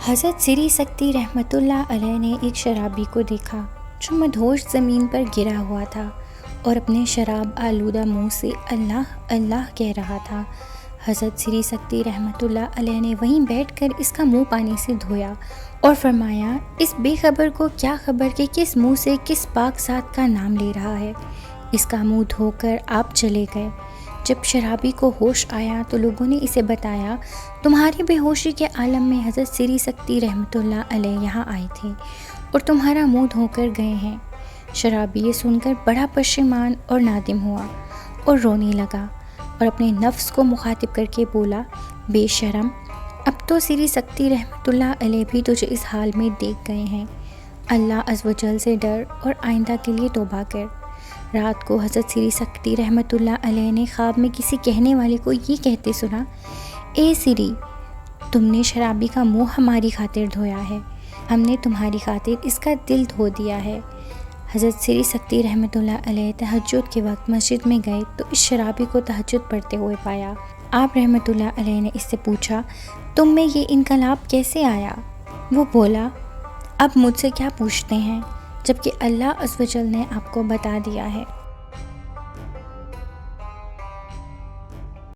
حضرت سری سکتی رحمۃ اللہ علیہ نے ایک شرابی کو دیکھا جو مدہوش زمین پر گرا ہوا تھا اور اپنے شراب آلودہ منہ سے اللہ اللہ کہہ رہا تھا۔ حضرت سری سکتی رحمۃ اللہ علیہ نے وہیں بیٹھ کر اس کا منہ پانی سے دھویا اور فرمایا، اس بے خبر کو کیا خبر کہ کس منہ سے کس پاک ذات کا نام لے رہا ہے۔ اس کا منہ دھو کر آپ چلے گئے۔ جب شرابی کو ہوش آیا تو لوگوں نے اسے بتایا، تمہاری بے ہوشی کے عالم میں حضرت سری سکتی رحمۃ اللہ علیہ یہاں آئے تھے اور تمہارا منہ دھو کر گئے ہیں۔ شرابی یہ سن کر بڑا پشیمان اور نادم ہوا اور رونے لگا اور اپنے نفس کو مخاطب کر کے بولا، بے شرم، اب تو سری سکتی رحمۃ اللہ علیہ بھی تجھے اس حال میں دیکھ گئے ہیں۔ اللہ عز و جل سے ڈر اور آئندہ کے لیے توبہ کر۔ رات کو حضرت سری سکتی رحمۃ اللہ علیہ نے خواب میں کسی کہنے والے کو یہ کہتے سنا، اے سری، تم نے شرابی کا منہ ہماری خاطر دھویا ہے، ہم نے تمہاری خاطر اس کا دل دھو دیا ہے۔ حضرت سری سکتی رحمۃ اللہ علیہ تہجد کے وقت مسجد میں گئے تو اس شرابی کو تہجد پڑھتے ہوئے پایا۔ آپ رحمۃ اللہ علیہ نے اس سے پوچھا، تم میں یہ انقلاب کیسے آیا؟ وہ بولا، اب مجھ سے کیا پوچھتے ہیں جبکہ اللہ عز و جل نے آپ کو بتا دیا ہے۔